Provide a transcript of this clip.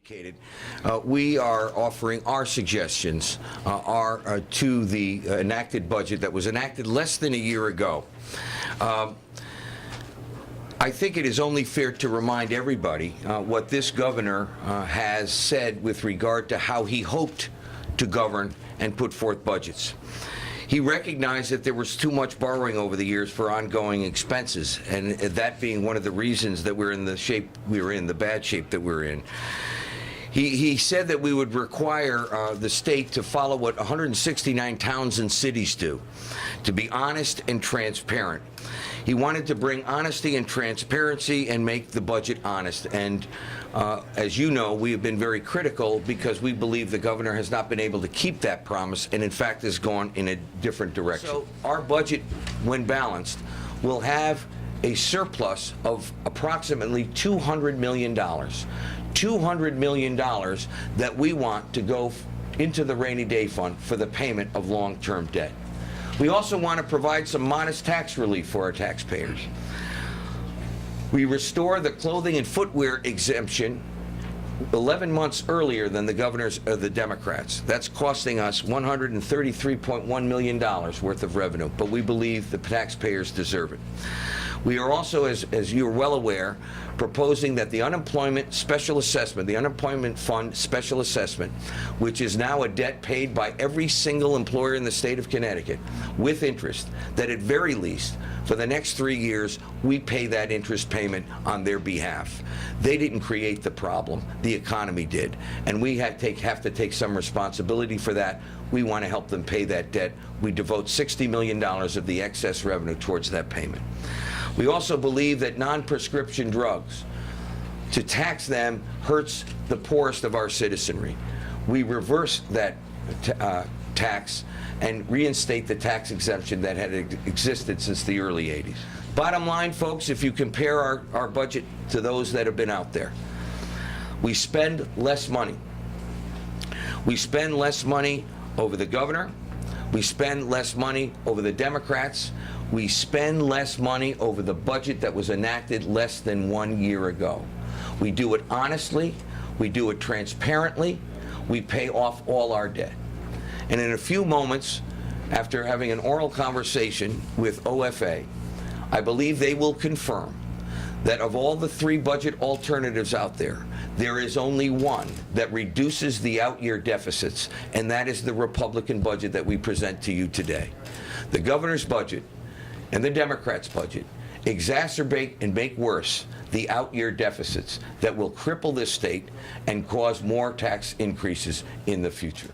indicated, we are offering our suggestions to the enacted budget that was enacted less than a year ago. I think it is only fair to remind everybody what this governor has said with regard to how he hoped to govern and put forth budgets. He recognized that there was too much borrowing over the years for ongoing expenses, and that being one of the reasons that we're in the shape we're in, the bad shape that we're in. He said that we would require the state to follow what 169 towns and cities do, to be honest and transparent. He wanted to bring honesty and transparency and make the budget honest. And as you know, we have been very critical because we believe the governor has not been able to keep that promise and in fact has gone in a different direction. So our budget, when balanced, will have a surplus of approximately $200 million. $200 million that we want to go into the rainy day fund for the payment of long-term debt. We also want to provide some modest tax relief for our taxpayers. We restore the clothing and footwear exemption 11 months earlier than the governors of the Democrats. That's costing us $133.1 million worth of revenue, but we believe the taxpayers deserve it. We are also, as you're well aware, proposing that the unemployment special assessment, the unemployment fund special assessment, which is now a debt paid by every single employer in the state of Connecticut with interest, that at very least for the next 3 years we pay that interest payment on their behalf. They didn't create the problem, the economy did, and we have to take some responsibility for that. We want to help them pay that debt. We devote $60 million of the excess revenue towards that payment. We also believe that non-prescription drugs, to tax them hurts the poorest of our citizenry. We reverse that tax and reinstate the tax exemption that had existed since the early 80s. Bottom line, folks, if you compare our budget to those that have been out there, we spend less money. We spend less money over the governor. We spend less money over the Democrats. We spend less money over the budget that was enacted less than 1 year ago. We do it honestly. We do it transparently. We pay off all our debt. And in a few moments, after having an oral conversation with OFA, I believe they will confirm that of all the 3 budget alternatives out there, there is only one that reduces the out-year deficits, and that is the Republican budget that we present to you today. The governor's budget and the Democrats' budget exacerbate and make worse the out-year deficits that will cripple this state and cause more tax increases in the future.